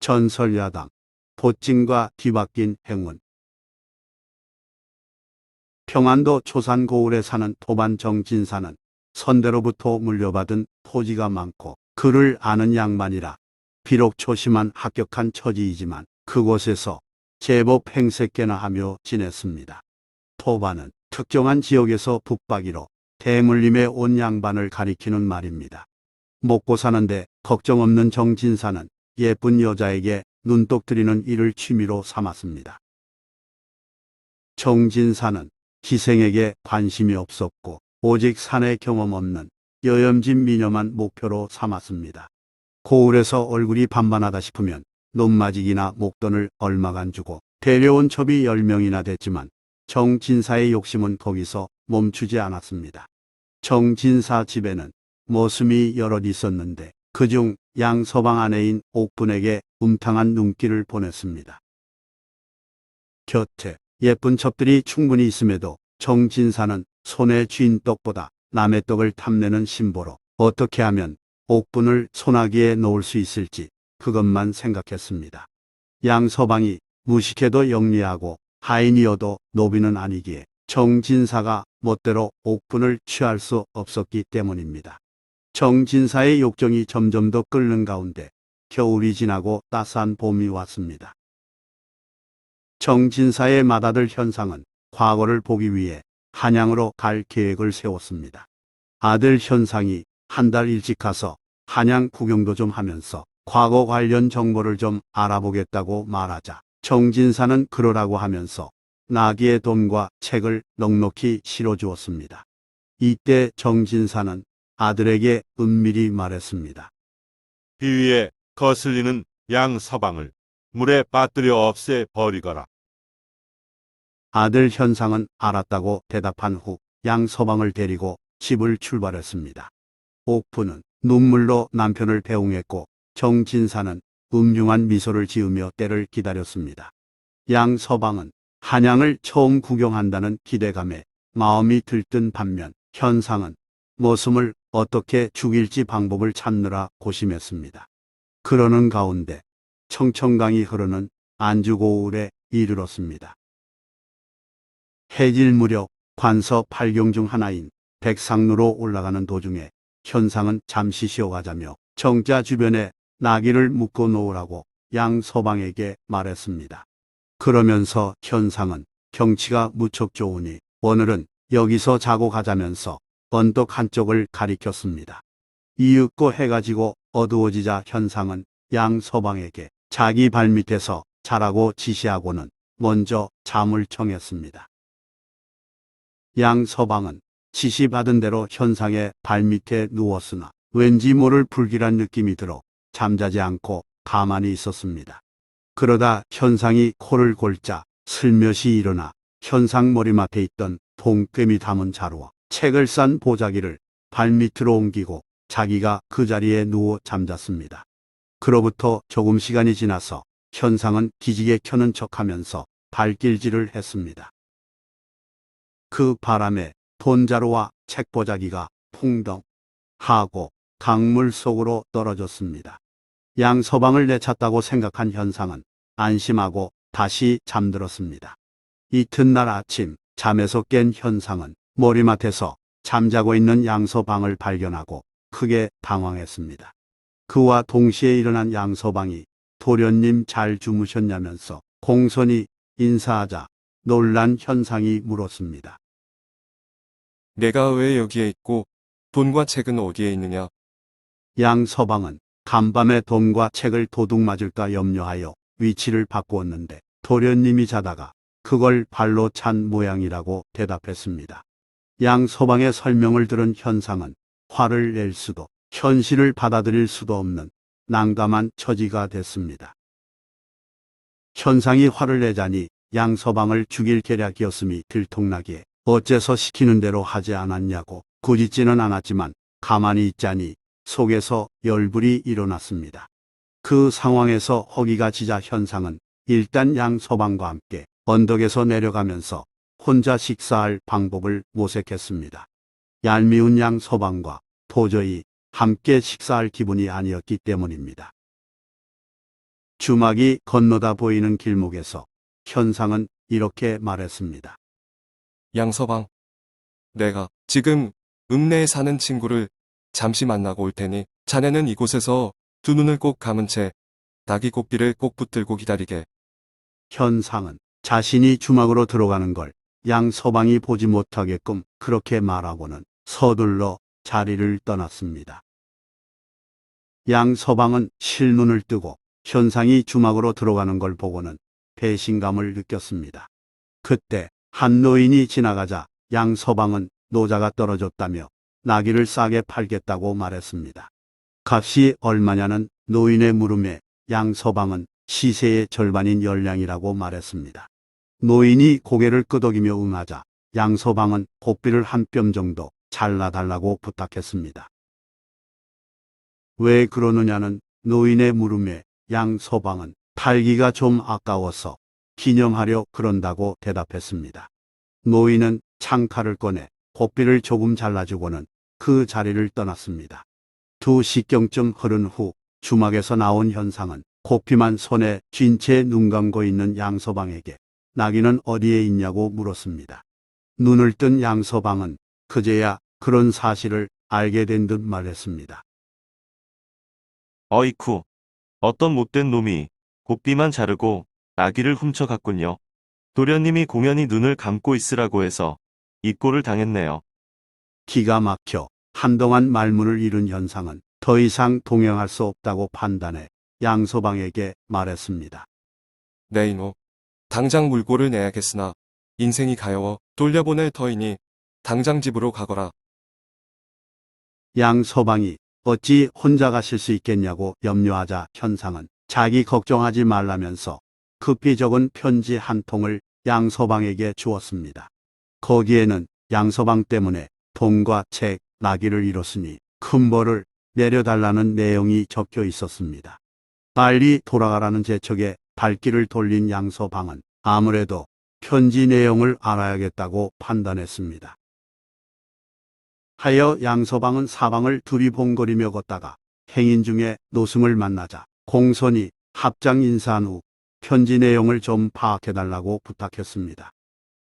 전설야당, 보증과 뒤바뀐 행운. 평안도 초산 고을에 사는 도반 정진사는 선대로부터 물려받은 토지가 많고 그를 아는 양반이라 비록 초심한 합격한 처지이지만 그곳에서 제법 행색계나 하며 지냈습니다. 토반은 특정한 지역에서 붙박이로 대물림에 온 양반을 가리키는 말입니다. 먹고 사는데 걱정 없는 정진사는 예쁜 여자에게 눈독 들이는 일을 취미로 삼았습니다. 정진사는 기생에게 관심이 없었고 오직 산에 경험 없는 여염진 미녀만 목표로 삼았습니다. 고을에서 얼굴이 반반하다 싶으면 논마직이나 목돈을 얼마간 주고 데려온 첩이 10명이나 됐지만 정진사의 욕심은 거기서 멈추지 않았습니다. 정진사 집에는 머슴이 여럿 있었는데 그중 양서방 아내인 옥분에게 음탕한 눈길을 보냈습니다. 곁에 예쁜 첩들이 충분히 있음에도 정진사는 손에 쥔 떡보다 남의 떡을 탐내는 심보로 어떻게 하면 옥분을 손아귀에 놓을 수 있을지 그것만 생각했습니다. 양서방이 무식해도 영리하고 하인이어도 노비는 아니기에 정진사가 멋대로 옥분을 취할 수 없었기 때문입니다. 정진사의 욕정이 점점 더 끓는 가운데 겨울이 지나고 따스한 봄이 왔습니다. 정진사의 맏아들 현상은 과거를 보기 위해 한양으로 갈 계획을 세웠습니다. 아들 현상이 한 달 일찍 가서 한양 구경도 좀 하면서 과거 관련 정보를 좀 알아보겠다고 말하자 정진사는 그러라고 하면서 나귀의 돈과 책을 넉넉히 실어주었습니다. 이때 정진사는 아들에게 은밀히 말했습니다. 비위에 거슬리는 양서방을 물에 빠뜨려 없애 버리거라. 아들 현상은 알았다고 대답한 후 양서방을 데리고 집을 출발했습니다. 옥부는 눈물로 남편을 배웅했고 정진사는 음흉한 미소를 지으며 때를 기다렸습니다. 양서방은 한양을 처음 구경한다는 기대감에 마음이 들뜬 반면 현상은 머슴을 어떻게 죽일지 방법을 찾느라 고심했습니다. 그러는 가운데 청천강이 흐르는 안주고을에 이르렀습니다. 해질 무렵 관서 8경 중 하나인 백상루로 올라가는 도중에 현상은 잠시 쉬어가자며 정자 주변에 나귀를 묶어 놓으라고 양서방에게 말했습니다. 그러면서 현상은 경치가 무척 좋으니 오늘은 여기서 자고 가자면서 언덕 한쪽을 가리켰습니다. 이윽고 해가 지고 어두워지자 현상은 양서방에게 자기 발밑에서 자라고 지시하고는 먼저 잠을 청했습니다. 양서방은 지시받은 대로 현상의 발밑에 누웠으나 왠지 모를 불길한 느낌이 들어 잠자지 않고 가만히 있었습니다. 그러다 현상이 코를 골자 슬며시 일어나 현상 머리맡에 있던 동괭이 담은 자루와 책을 싼 보자기를 발밑으로 옮기고 자기가 그 자리에 누워 잠잤습니다. 그로부터 조금 시간이 지나서 현상은 기지개 켜는 척하면서 발길질을 했습니다. 그 바람에 돈자루와 책보자기가 풍덩 하고 강물 속으로 떨어졌습니다. 양서방을 내찼다고 생각한 현상은 안심하고 다시 잠들었습니다. 이튿날 아침 잠에서 깬 현상은 머리맡에서 잠자고 있는 양서방을 발견하고 크게 당황했습니다. 그와 동시에 일어난 양서방이 도련님 잘 주무셨냐면서 공손히 인사하자 놀란 현상이 물었습니다. 내가 왜 여기에 있고 돈과 책은 어디에 있느냐? 양서방은 간밤에 돈과 책을 도둑 맞을까 염려하여 위치를 바꾸었는데 도련님이 자다가 그걸 발로 찬 모양이라고 대답했습니다. 양서방의 설명을 들은 현상은 화를 낼 수도 현실을 받아들일 수도 없는 난감한 처지가 됐습니다. 현상이 화를 내자니 양서방을 죽일 계략이었음이 들통나기에 어째서 시키는 대로 하지 않았냐고 꾸짖지는 않았지만 가만히 있자니 속에서 열불이 일어났습니다. 그 상황에서 허기가 지자 현상은 일단 양서방과 함께 언덕에서 내려가면서 혼자 식사할 방법을 모색했습니다. 얄미운 양서방과 도저히 함께 식사할 기분이 아니었기 때문입니다. 주막이 건너다 보이는 길목에서 현상은 이렇게 말했습니다. 양서방, 내가 지금 읍내에 사는 친구를 잠시 만나고 올 테니 자네는 이곳에서 두 눈을 꼭 감은 채 낙이 고삐를 꼭 붙들고 기다리게. 현상은 자신이 주막으로 들어가는 걸 양서방이 보지 못하게끔 그렇게 말하고는 서둘러 자리를 떠났습니다. 양서방은 실눈을 뜨고 현상이 주막으로 들어가는 걸 보고는 배신감을 느꼈습니다. 그때 한 노인이 지나가자 양서방은 노자가 떨어졌다며 나귀를 싸게 팔겠다고 말했습니다. 값이 얼마냐는 노인의 물음에 양서방은 시세의 절반인 열량이라고 말했습니다. 노인이 고개를 끄덕이며 응하자 양서방은 고삐를 한 뼘 정도 잘라달라고 부탁했습니다. 왜 그러느냐는 노인의 물음에 양서방은 팔기가 좀 아까워서 기념하려 그런다고 대답했습니다. 노인은 창칼을 꺼내 고삐를 조금 잘라주고는 그 자리를 떠났습니다. 2시경쯤 흐른 후 주막에서 나온 현상은 고삐만 손에 쥔 채 눈 감고 있는 양서방에게 나귀는 어디에 있냐고 물었습니다. 눈을 뜬 양서방은 그제야 그런 사실을 알게 된 듯 말했습니다. 어이쿠, 어떤 못된 놈이 고삐만 자르고 나귀를 훔쳐갔군요. 도련님이 공연히 눈을 감고 있으라고 해서 이 꼴을 당했네요. 기가 막혀 한동안 말문을 잃은 현상은 더 이상 동행할 수 없다고 판단해 양서방에게 말했습니다. 내 이놈, 당장 물고를 내야겠으나 인생이 가여워 돌려보낼 터이니 당장 집으로 가거라. 양서방이 어찌 혼자 가실 수 있겠냐고 염려하자 현상은 자기 걱정하지 말라면서 급히 적은 편지 한 통을 양서방에게 주었습니다. 거기에는 양서방 때문에 돈과 책, 나귀를 잃었으니 큰 벌을 내려달라는 내용이 적혀 있었습니다. 빨리 돌아가라는 재촉에 발길을 돌린 양서방은 아무래도 편지 내용을 알아야겠다고 판단했습니다. 하여 양서방은 사방을 두리번거리며 걷다가 행인 중에 노승을 만나자 공손히 합장 인사한 후 편지 내용을 좀 파악해달라고 부탁했습니다.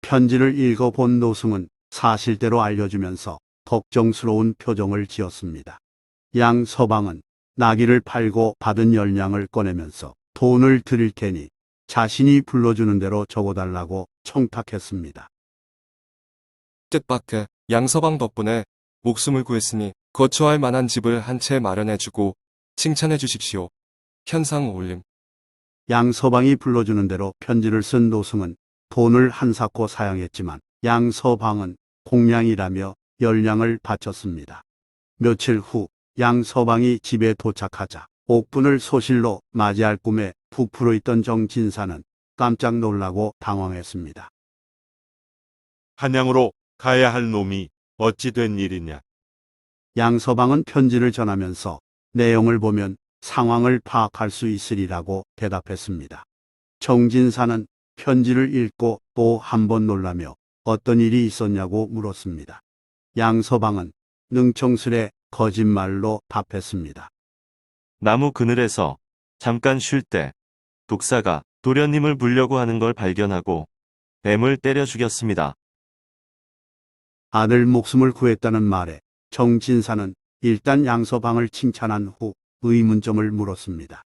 편지를 읽어본 노승은 사실대로 알려주면서 걱정스러운 표정을 지었습니다. 양서방은 나귀를 팔고 받은 열량을 꺼내면서 돈을 드릴 테니 자신이 불러주는 대로 적어달라고 청탁했습니다. 뜻밖의 양서방 덕분에 목숨을 구했으니 거처할 만한 집을 한 채 마련해주고 칭찬해 주십시오. 현상 올림. 양서방이 불러주는 대로 편지를 쓴 노승은 돈을 한사코 사양했지만 양서방은 공량이라며 열량을 바쳤습니다. 며칠 후 양서방이 집에 도착하자 옥분을 소실로 맞이할 꿈에 부풀어 있던 정진사는 깜짝 놀라고 당황했습니다. 한양으로 가야 할 놈이 어찌 된 일이냐. 양서방은 편지를 전하면서 내용을 보면 상황을 파악할 수 있으리라고 대답했습니다. 정진사는 편지를 읽고 또 한 번 놀라며 어떤 일이 있었냐고 물었습니다. 양서방은 능청스레 거짓말로 답했습니다. 나무 그늘에서 잠깐 쉴 때 독사가 도련님을 물려고 하는 걸 발견하고 뱀을 때려 죽였습니다. 아들 목숨을 구했다는 말에 정진사는 일단 양서방을 칭찬한 후 의문점을 물었습니다.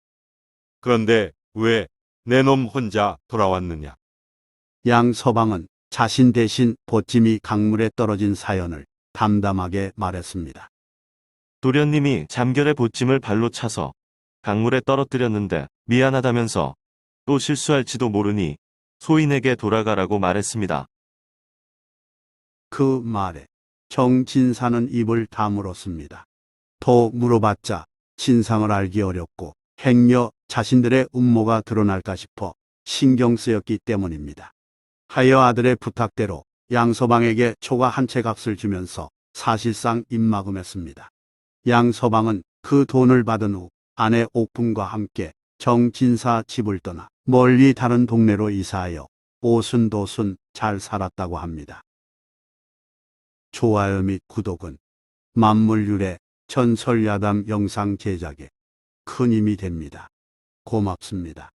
그런데 왜 내 놈 혼자 돌아왔느냐. 양서방은 자신 대신 보찜이 강물에 떨어진 사연을 담담하게 말했습니다. 도련님이 잠결에 보찜을 발로 차서 강물에 떨어뜨렸는데 미안하다면서 또 실수할지도 모르니 소인에게 돌아가라고 말했습니다. 그 말에 정진사는 입을 다물었습니다. 더 물어봤자 진상을 알기 어렵고 행여 자신들의 음모가 드러날까 싶어 신경 쓰였기 때문입니다. 하여 아들의 부탁대로 양서방에게 초가 한 채 값을 주면서 사실상 입막음했습니다. 양서방은 그 돈을 받은 후 아내 옥분과 함께 정진사 집을 떠나 멀리 다른 동네로 이사하여 오순도순 잘 살았다고 합니다. 좋아요 및 구독은 만물유래 전설야담 영상 제작에 큰 힘이 됩니다. 고맙습니다.